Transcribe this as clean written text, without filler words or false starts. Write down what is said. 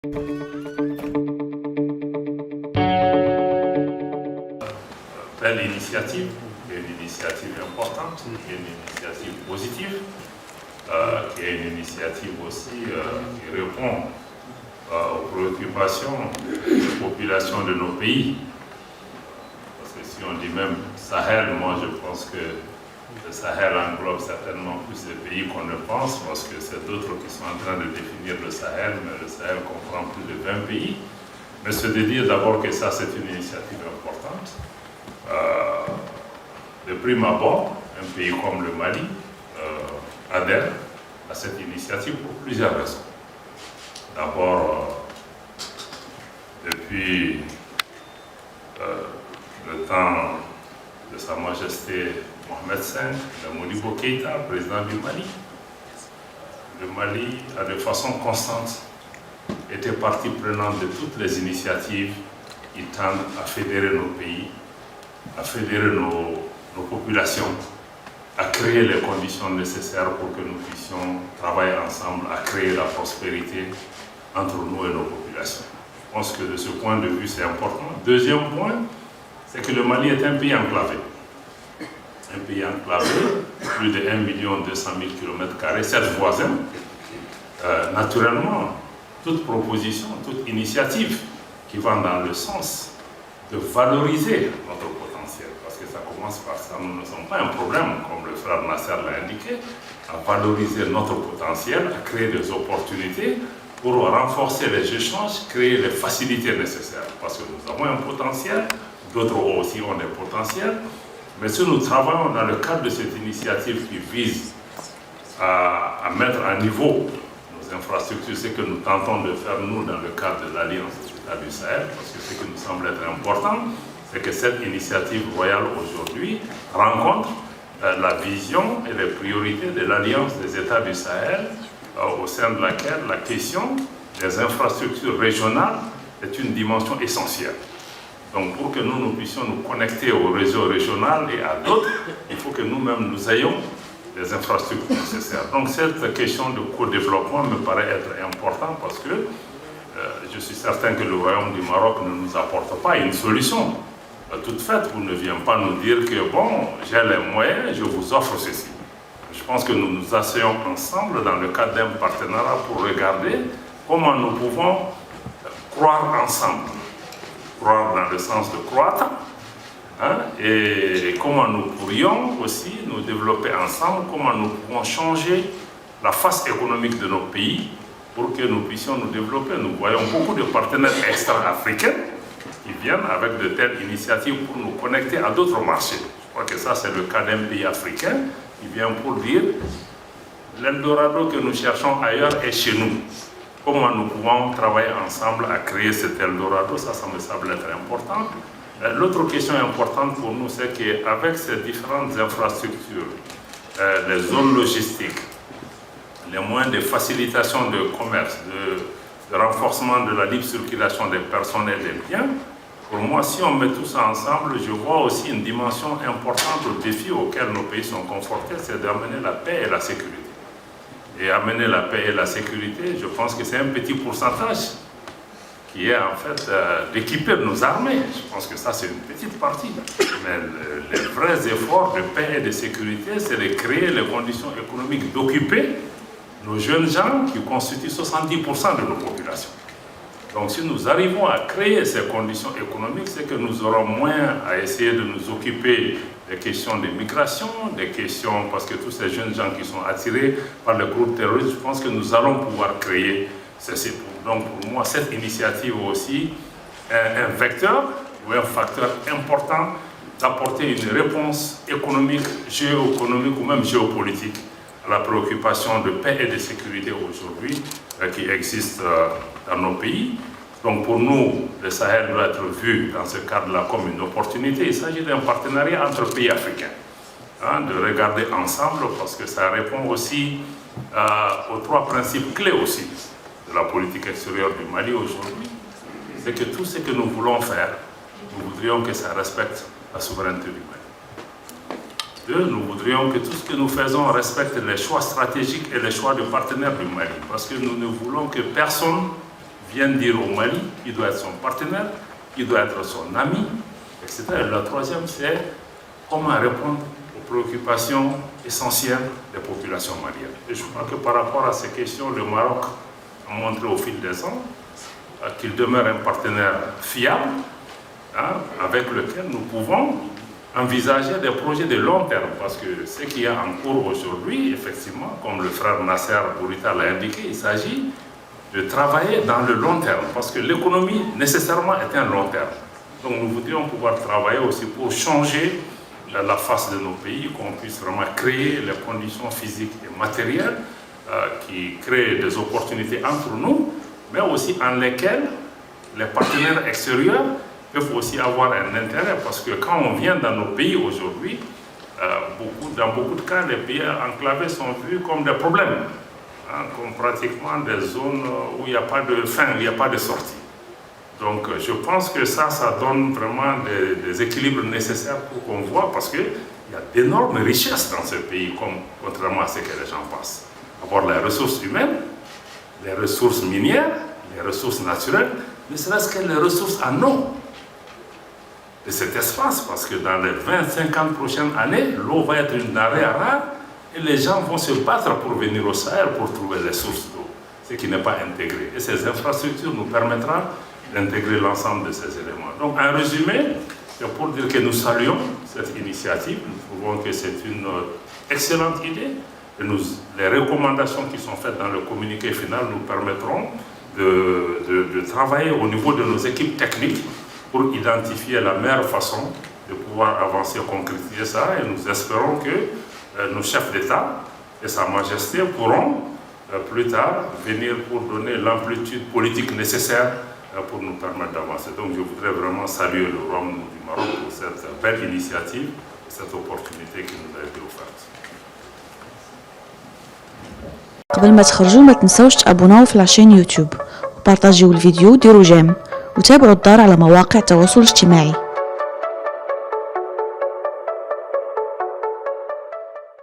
Belle initiative, une initiative importante, une initiative positive, qui est une initiative aussi qui répond aux préoccupations des populations de nos pays. Parce que si on dit même Sahel, moi je pense que le Sahel englobe certainement plus de pays qu'on ne pense, parce que c'est d'autres qui sont en train de définir le Sahel, mais le Sahel comprend plus de 20 pays. Mais c'est de dire d'abord que ça c'est une initiative importante. De prime abord, un pays comme le Mali adhère à cette initiative pour plusieurs raisons. D'abord, depuis le temps de Sa Majesté Mohamed V, le Modibo Keïta, président du Mali, le Mali a de façon constante été partie prenante de toutes les initiatives qui tendent à fédérer nos pays, à fédérer nos populations, à créer les conditions nécessaires pour que nous puissions travailler ensemble, à créer la prospérité entre nous et nos populations. Je pense que de ce point de vue, c'est important. Deuxième point, c'est que le Mali est un pays enclavé. Un pays enclavé, plus de 1 200 000 km², 7 voisins. Naturellement, toute proposition, toute initiative qui va dans le sens de valoriser notre potentiel, parce que ça commence par ça, nous ne sommes pas un problème, comme le frère Nasser l'a indiqué, à valoriser notre potentiel, à créer des opportunités pour renforcer les échanges, créer les facilités nécessaires, parce que nous avons un potentiel, d'autres aussi ont des potentiels, mais si nous travaillons dans le cadre de cette initiative qui vise à mettre à niveau nos infrastructures, ce que nous tentons de faire nous dans le cadre de l'Alliance des États du Sahel, parce que ce qui nous semble être important, c'est que cette initiative royale aujourd'hui rencontre la vision et les priorités de l'Alliance des États du Sahel, au sein de laquelle la question des infrastructures régionales est une dimension essentielle. Donc pour que nous puissions nous connecter au réseau régional et à d'autres, il faut que nous-mêmes nous ayons des infrastructures nécessaires. Donc cette question de co-développement me paraît être importante parce que je suis certain que le Royaume du Maroc ne nous apporte pas une solution toute faite. Vous ne venez pas nous dire que bon, j'ai les moyens, je vous offre ceci. Je pense que nous nous asseyons ensemble dans le cadre d'un partenariat pour regarder comment nous pouvons croire ensemble. Croire dans le sens de croître, et comment nous pourrions aussi nous développer ensemble, comment nous pouvons changer la face économique de nos pays pour que nous puissions nous développer. Nous voyons beaucoup de partenaires extra-africains qui viennent avec de telles initiatives pour nous connecter à d'autres marchés. Je crois que ça c'est le cas d'un pays africain qui vient pour dire l'Eldorado que nous cherchons ailleurs est chez nous. Comment nous pouvons travailler ensemble à créer cet Eldorado, ça me semble être important. L'autre question importante pour nous, c'est qu'avec ces différentes infrastructures, les zones logistiques, les moyens de facilitation de commerce, de renforcement de la libre circulation des personnes et des biens, pour moi, si on met tout ça ensemble, je vois aussi une dimension importante au défi auquel nos pays sont confrontés, c'est d'amener la paix et la sécurité. Et amener la paix et la sécurité, je pense que c'est un petit pourcentage qui est en fait d'équiper nos armées. Je pense que ça c'est une petite partie. Mais les vrais efforts de paix et de sécurité, c'est de créer les conditions économiques d'occuper nos jeunes gens qui constituent 70% de nos populations. Donc si nous arrivons à créer ces conditions économiques, c'est que nous aurons moins à essayer de nous occuper des questions de migration, des questions, parce que tous ces jeunes gens qui sont attirés par les groupes terroristes, je pense que nous allons pouvoir créer ceci. Donc pour moi, cette initiative aussi est un vecteur ou un facteur important d'apporter une réponse économique, géoéconomique ou même géopolitique à la préoccupation de paix et de sécurité aujourd'hui qui existe dans nos pays. Donc pour nous, le Sahel doit être vu dans ce cadre-là comme une opportunité. Il s'agit d'un partenariat entre pays africains, de regarder ensemble parce que ça répond aussi aux 3 principes clés aussi de la politique extérieure du Mali aujourd'hui. C'est que tout ce que nous voulons faire, nous voudrions que ça respecte la souveraineté du Mali. 2, nous voudrions que tout ce que nous faisons respecte les choix stratégiques et les choix de partenaires du Mali, parce que nous ne voulons que personne vient dire au Mali qui doit être son partenaire, qui doit être son ami, etc. Et la troisième, c'est comment répondre aux préoccupations essentielles des populations maliennes. Et je crois que par rapport à ces questions, le Maroc a montré au fil des ans qu'il demeure un partenaire fiable, avec lequel nous pouvons envisager des projets de long terme, parce que ce qui est en cours aujourd'hui, effectivement, comme le frère Nasser Bourita l'a indiqué, il s'agit de travailler dans le long terme, parce que l'économie nécessairement est un long terme. Donc nous voudrions pouvoir travailler aussi pour changer la face de nos pays, qu'on puisse vraiment créer les conditions physiques et matérielles qui créent des opportunités entre nous, mais aussi en lesquelles les partenaires extérieurs peuvent aussi avoir un intérêt, parce que quand on vient dans nos pays aujourd'hui, dans beaucoup de cas, les pays enclavés sont vus comme des problèmes, comme pratiquement des zones où il n'y a pas de fin, il n'y a pas de sortie. Donc je pense que ça donne vraiment des équilibres nécessaires pour qu'on voit, parce qu'il y a d'énormes richesses dans ce pays, contrairement à ce que les gens pensent. Avoir les ressources humaines, les ressources minières, les ressources naturelles, ne serait-ce que les ressources en eau de cet espace, parce que dans les 20-50 prochaines années, l'eau va être une denrée rare et les gens vont se battre pour venir au Sahel pour trouver les sources d'eau, ce qui n'est pas intégré. Et ces infrastructures nous permettront d'intégrer l'ensemble de ces éléments. Donc en résumé, c'est pour dire que nous saluons cette initiative, nous trouvons que c'est une excellente idée, et les recommandations qui sont faites dans le communiqué final nous permettront de travailler au niveau de nos équipes techniques pour identifier la meilleure façon de pouvoir avancer, concrétiser ça, et nous espérons que nos chefs d'État et Sa Majesté pourront plus tard venir pour donner l'amplitude politique nécessaire pour nous permettre d'avancer. Donc je voudrais vraiment saluer le Royaume du Maroc pour cette belle initiative et cette opportunité qui nous a été offerte. قبل ما تخرجوا ما تنسوش تابوناو في العشان يوتيوب وبارطاجيو الفيديو وديروا جيم وتابعوا الدار على مواقع التواصل الاجتماعي.